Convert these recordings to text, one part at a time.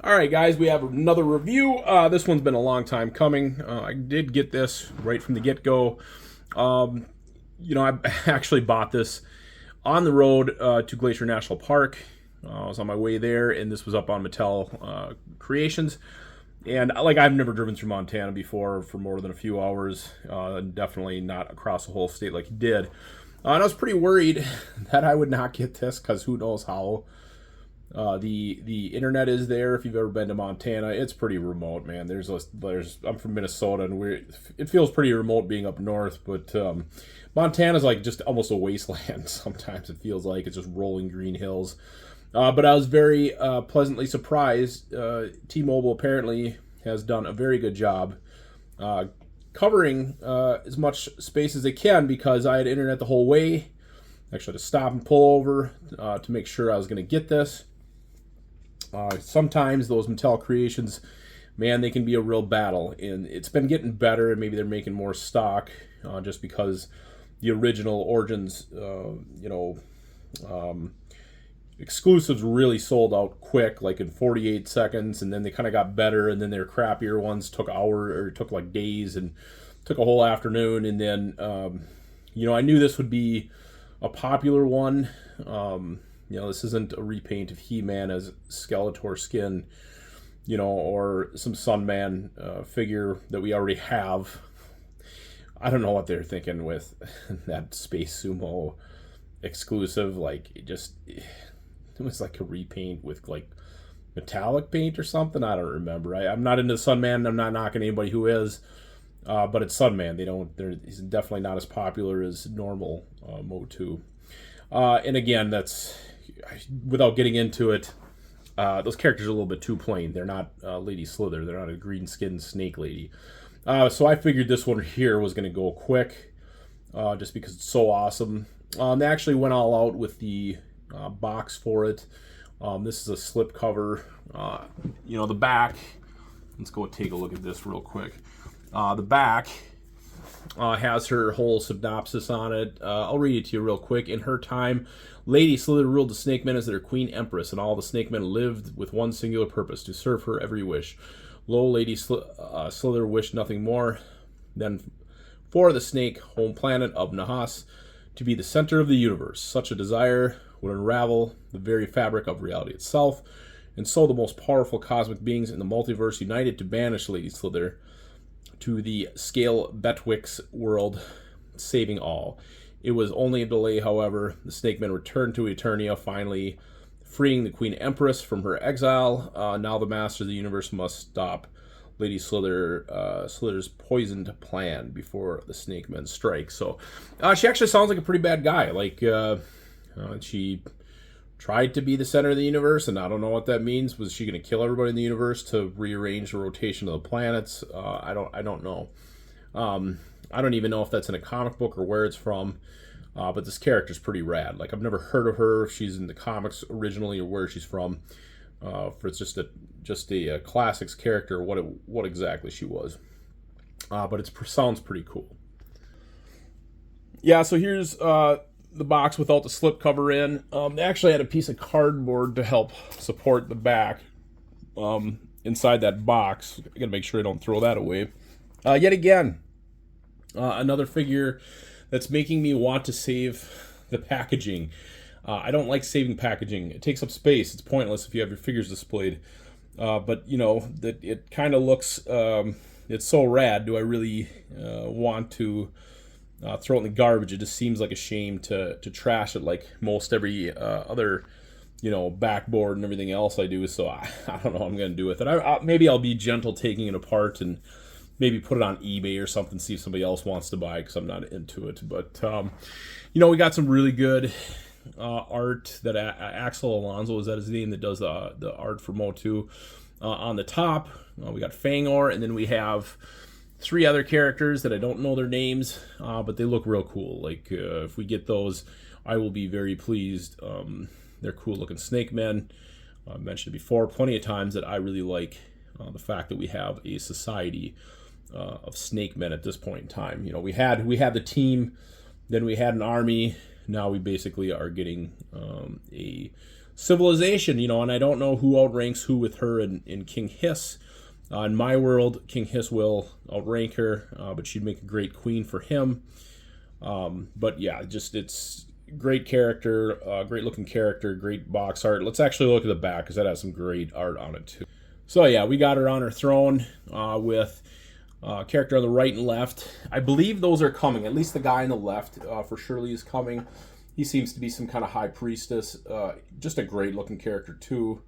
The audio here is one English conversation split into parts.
All right, guys, we have another review. This one's been a long time coming. I did get this right from the get-go. Um, I actually bought this on the road to Glacier National Park. I was on my way there, and this was up on Mattel Creations. And like I've never driven through Montana before for more than a few hours. Definitely not across the whole state like he did. And I was pretty worried that I would not get this because who knows how the internet is there. If you've ever been to Montana, it's pretty remote, man. I'm from Minnesota, and it feels pretty remote being up north, but Montana's like just almost a wasteland. Sometimes it feels like it's just rolling green hills. But I was very pleasantly surprised. T-Mobile apparently has done a very good job covering as much space as they can because I had internet the whole way. Actually, had to stop and pull over to make sure I was going to get this. Sometimes those Mattel creations, man, they can be a real battle, and it's been getting better, and maybe they're making more stock just because the original Origins, exclusives really sold out quick, like in 48 seconds, and then they kind of got better, and then their crappier ones took took like days, and took a whole afternoon, and then, I knew this would be a popular one. This isn't a repaint of He-Man as Skeletor skin, or some Sunman figure that we already have. I don't know what they're thinking with that Space Sumo exclusive. Like, it was like a repaint with like metallic paint or something. I don't remember. I'm not into Sunman. I'm not knocking anybody who is. But it's Sunman. He's definitely not as popular as normal Motu. And again, that's without getting into it. Those characters are a little bit too plain. They're not Lady Slither. They're not a green-skinned snake lady. So I figured this one here was going to go quick, just because it's so awesome. They actually went all out with the box for it. This is a slip cover. The back. Let's go take a look at this real quick. The back has her whole synopsis on it. I'll read it to you real quick. In her time, Lady Slither ruled the Snake Men as their queen empress, and all the Snake Men lived with one singular purpose, to serve her every wish. Lo, Lady Slither wished nothing more than for the snake home planet of Nahas to be the center of the universe. Such a desire would unravel the very fabric of reality itself, and so the most powerful cosmic beings in the multiverse united to banish Lady Slither to the Scale Betwixt world, saving all. It was only a delay, however. The Snake Men returned to Eternia, finally freeing the Queen Empress from her exile. Now the Master of the Universe must stop Lady Slither's poisoned plan before the Snake Men strike. So she actually sounds like a pretty bad guy. Like she tried to be the center of the universe, and I don't know what that means. Was she going to kill everybody in the universe to rearrange the rotation of the planets? I don't know. I don't even know if that's in a comic book or where it's from. But this character's pretty rad. Like, I've never heard of her, if she's in the comics originally or where she's from. For it's just a classics character, what exactly she was. But it sounds pretty cool. Yeah, so here's the box without the slip cover in. They actually had a piece of cardboard to help support the back inside that box. I gotta make sure I don't throw that away. Yet again, another figure that's making me want to save the packaging. I don't like saving packaging. It takes up space. It's pointless if you have your figures displayed. But that it kind of looks. It's so rad. Do I really want to throw it in the garbage? It just seems like a shame to trash it like most every other backboard and everything else I do. So I don't know what I'm going to do with it. Maybe I'll be gentle taking it apart and maybe put it on eBay or something, see if somebody else wants to buy it, because I'm not into it. But we got some really good art that Axel Alonso, is that his name, that does the art for Motu. On the top, we got Fangor, and then we have 3 other characters that I don't know their names, but they look real cool. Like, if we get those, I will be very pleased. They're cool looking Snake Men. I mentioned it before plenty of times that I really like the fact that we have a society of Snake Men at this point in time. We had the team, then we had an army. Now we basically are getting a civilization, and I don't know who outranks who with her in King Hiss. In my world, King Hiss will outrank her, but she'd make a great queen for him. But yeah, just it's great character, great looking character, great box art. Let's actually look at the back because that has some great art on it too. So yeah, we got her on her throne with character on the right and left. I believe those are coming. At least the guy on the left for surely is coming. He seems to be some kind of high priestess. Just a great looking character too.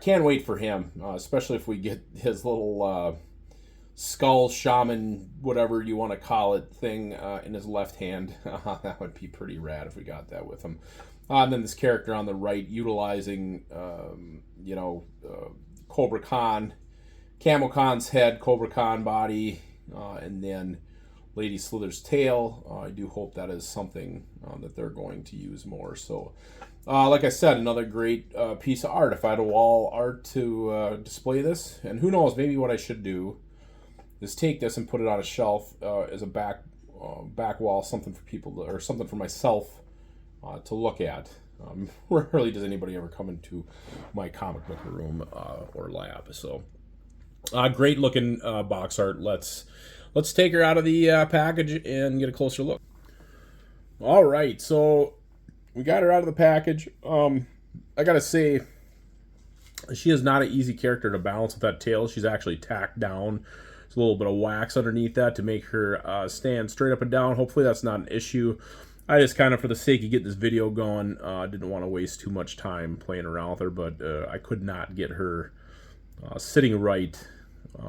Can't wait for him, especially if we get his little skull shaman, whatever you want to call it, thing in his left hand. That would be pretty rad if we got that with him. And then this character on the right utilizing, Cobra Khan, Camo Khan's head, Cobra Khan body, and then Lady Slither's tail. I do hope that is something that they're going to use more. So, like I said, another great piece of art. If I had a wall art to display this, and who knows, maybe what I should do is take this and put it on a shelf as a back wall, something for people or something for myself to look at. Rarely does anybody ever come into my comic book room or lab. So, great looking box art. Let's take her out of the package and get a closer look. All right, so we got her out of the package. I gotta say, she is not an easy character to balance with that tail. She's actually tacked down. There's a little bit of wax underneath that to make her stand straight up and down. Hopefully that's not an issue. I just kind of, for the sake of getting this video going, didn't want to waste too much time playing around with her, but I could not get her sitting right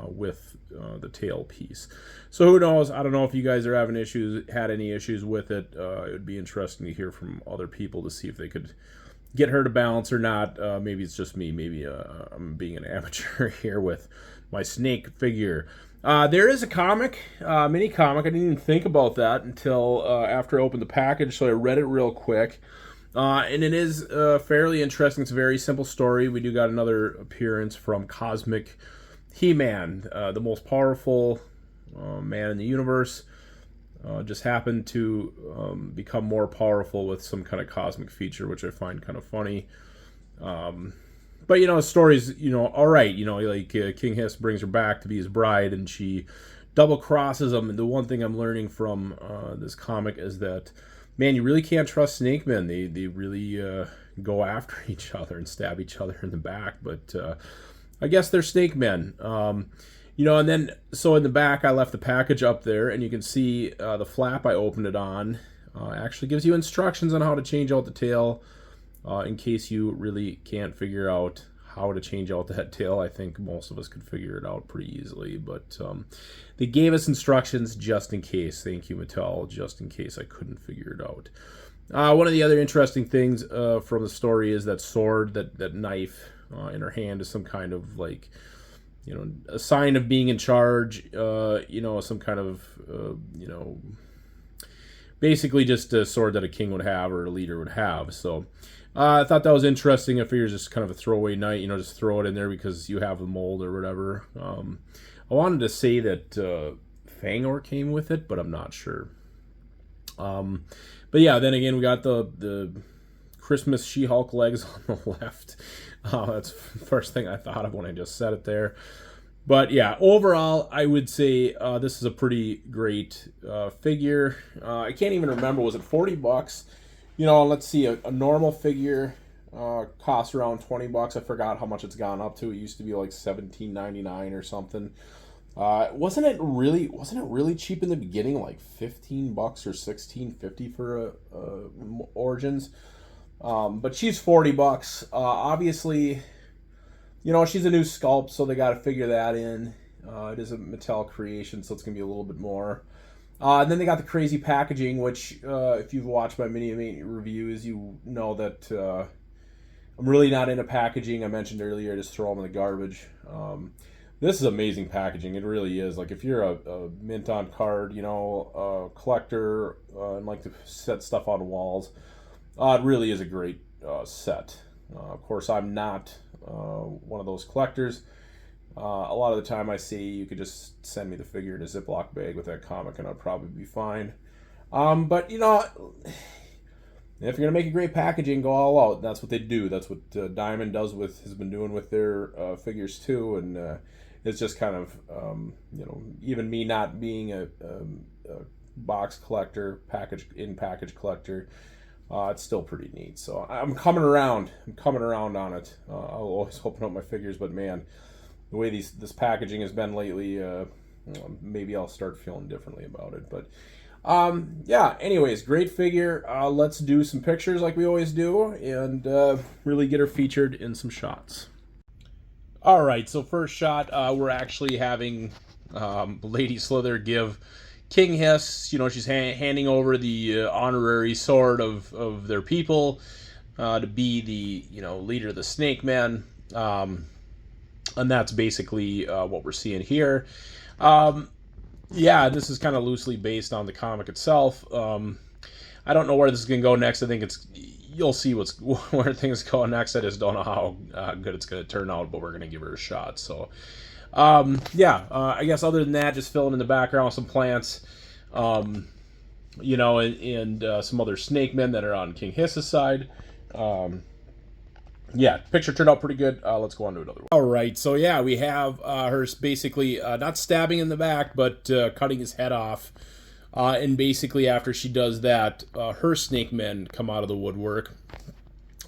with the tail piece. So who knows? I don't know if you guys are having had any issues with it. It would be interesting to hear from other people to see if they could get her to balance or not. Maybe it's just me. Maybe I'm being an amateur here with my snake figure. There is a comic, mini comic. I didn't even think about that until after I opened the package, so I read it real quick. And it is fairly interesting. It's a very simple story. We do got another appearance from Cosmic He-Man, the most powerful man in the universe. Just happened to become more powerful with some kind of cosmic feature, which I find kind of funny. But, the story's, all right. Like King Hiss brings her back to be his bride, and she double crosses him. And the one thing I'm learning from this comic is that, man, you really can't trust snake men. They really go after each other and stab each other in the back. But I guess they're snake men. And then, so in the back, I left the package up there, and you can see the flap I opened it on actually gives you instructions on how to change out the tail. In case you really can't figure out how to change out that tail. I think most of us could figure it out pretty easily, but they gave us instructions just in case. Thank you, Mattel, just in case I couldn't figure it out. One of the other interesting things from the story is that sword, that knife in her hand is some kind of like, a sign of being in charge, some kind of, basically just a sword that a king would have or a leader would have. So I thought that was interesting. I figured it's just kind of a throwaway knight, just throw it in there because you have the mold or whatever. I wanted to say that Fangor came with it, but I'm not sure. But yeah, then again, we got the Christmas She-Hulk legs on the left. That's the first thing I thought of when I just said it there. But yeah, overall, I would say this is a pretty great figure. I can't even remember. Was it $40? Let's see. A normal figure costs around $20. I forgot how much it's gone up to. It used to be like $17.99 or something. Wasn't it really cheap in the beginning? Like $15 or $16.50 for Origins. But she's $40. Obviously, she's a new sculpt, so they got to figure that in. It is a Mattel creation, so it's going to be a little bit more. And then they got the crazy packaging, which, if you've watched my mini reviews, you know that I'm really not into packaging. I mentioned earlier, I just throw them in the garbage. This is amazing packaging. It really is. Like, if you're a mint on card, collector, and like to set stuff on walls, it really is a great set. Of course, I'm not one of those collectors. A lot of the time I see you could just send me the figure in a Ziploc bag with that comic and I'd probably be fine. But, And if you're gonna make a great packaging, go all out. That's what they do. That's what Diamond has been doing with their figures too. And it's just kind of even me not being a box collector, package collector, it's still pretty neat. So I'm coming around. On it. I'll always open up my figures, but man, the way this packaging has been lately, maybe I'll start feeling differently about it. But yeah, anyways, great figure. Let's do some pictures like we always do, and really get her featured in some shots. All right, so first shot, we're actually having Lady Slither give King Hiss, she's handing over the honorary sword of their people to be the, leader of the Snake Men. And that's basically what we're seeing here. Yeah, this is kind of loosely based on the comic itself. I don't know where this is going to go next. I think you'll see where things go next. I just don't know how good it's going to turn out, but we're going to give her a shot. So, yeah, I guess other than that, just filling in the background with some plants, and some other snake men that are on King Hiss's side. Yeah, picture turned out pretty good. Let's go on to another one. All right, so yeah, we have her basically not stabbing in the back, but cutting his head off. And basically after she does that, her snake men come out of the woodwork.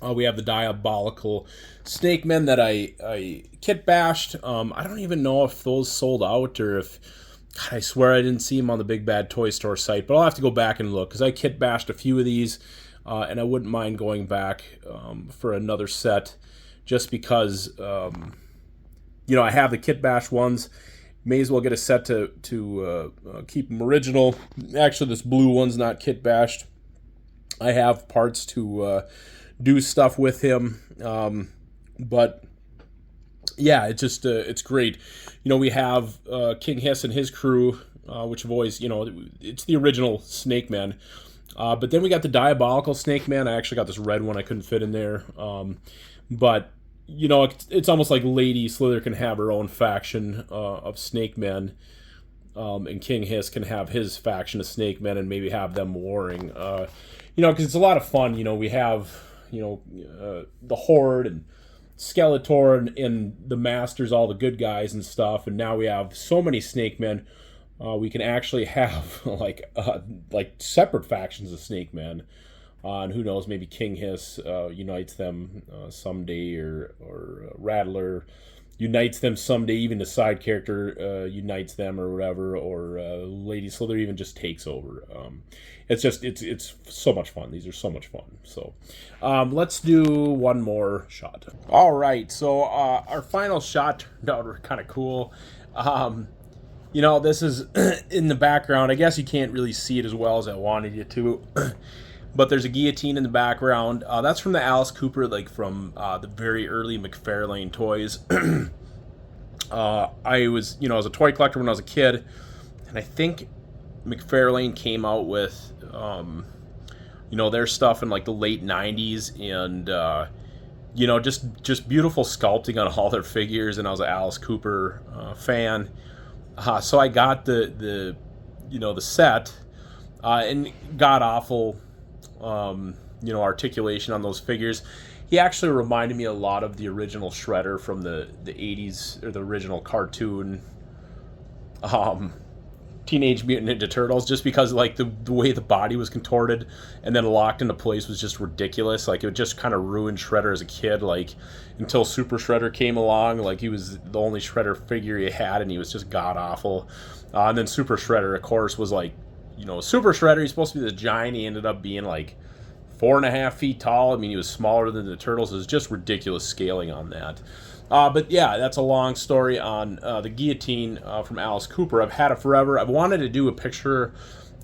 We have the diabolical snake men that I kit bashed. I don't even know if those sold out or if... God, I swear I didn't see them on the Big Bad Toy Store site, but I'll have to go back and look because I kit bashed a few of these. And I wouldn't mind going back for another set just because, I have the kit bash ones. May as well get a set to keep them original. Actually, this blue one's not kit bashed. I have parts to do stuff with him. But, yeah, it's just, it's great. We have King Hiss and his crew, which have always, it's the original Snake Man. But then we got the diabolical Snake Man. I actually got this red one I couldn't fit in there. But, it's almost like Lady Slither can have her own faction of Snake Men. And King Hiss can have his faction of Snake Men and maybe have them warring. Because it's a lot of fun. We have, the Horde and Skeletor and the Masters, all the good guys and stuff. And now we have so many Snake Men. We can actually have like separate factions of Snake Men, and who knows, maybe King Hiss unites them someday, or Rattler unites them someday. Even the side character unites them, or whatever, or Lady Slither even just takes over. It's so much fun. These are so much fun. So let's do one more shot. All right, so our final shot turned out kind of cool. This is in the background. I guess you can't really see it as well as I wanted you to. But there's a guillotine in the background. That's from the Alice Cooper, from the very early McFarlane toys. I was a toy collector when I was a kid. And I think McFarlane came out with, their stuff in, the late 90s. And, just beautiful sculpting on all their figures. And I was an Alice Cooper fan. So I got the set, and god awful, articulation on those figures. He actually reminded me a lot of the original Shredder from the 80s, or the original cartoon, Teenage Mutant Ninja Turtles, just because the way the body was contorted and then locked into place was just ridiculous. It just kind of ruined Shredder as a kid, until Super Shredder came along. He was the only Shredder figure he had, and he was just god awful. And then Super Shredder, of course, was Super Shredder. He's supposed to be this giant. He ended up being 4.5 feet tall. I mean, he was smaller than the Turtles. It was just ridiculous scaling on that. But yeah, that's a long story on the guillotine from Alice Cooper. I've had it forever. I've wanted to do a picture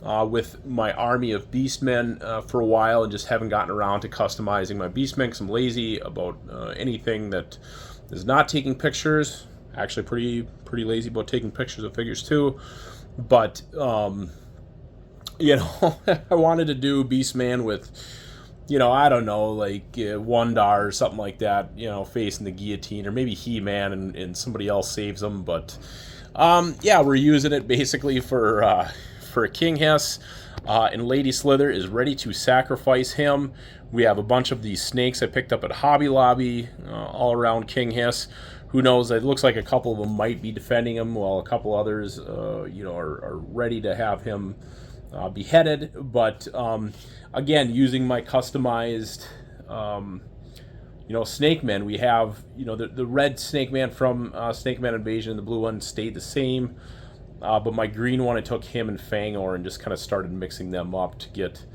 with my army of Beastmen for a while, and just haven't gotten around to customizing my Beastmen because I'm lazy about anything that is not taking pictures. Actually, pretty lazy about taking pictures of figures too. But I wanted to do Beastman with, I don't know, Wondar or something like that, facing the guillotine, or maybe He-Man and somebody else saves him. But, yeah, we're using it basically for for a King Hiss, and Lady Slither is ready to sacrifice him. We have a bunch of these snakes I picked up at Hobby Lobby, all around King Hiss. Who knows? It looks like a couple of them might be defending him, while a couple others, are ready to have him beheaded. But again, using my customized, Snake Men, we have, the red Snake Man from Snake Man Invasion, and the blue one stayed the same. But my green one, I took him and Fangor and just kind of started mixing them up to get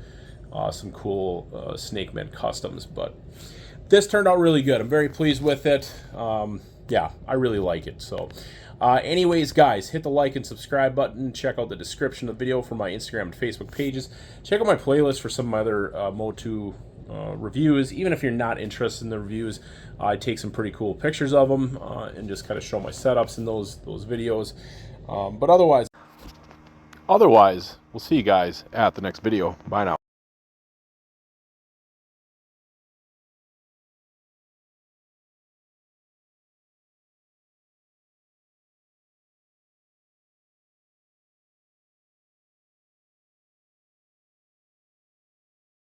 some cool Snake Man customs. But this turned out really good. I'm very pleased with it. Yeah, I really like it. So anyways, guys, hit the like and subscribe button. Check out the description of the video for my Instagram and Facebook pages. Check out my playlist for some of my other Motu reviews. Even if you're not interested in the reviews, I take some pretty cool pictures of them and just kind of show my setups in those videos. But otherwise, we'll see you guys at the next video. Bye now.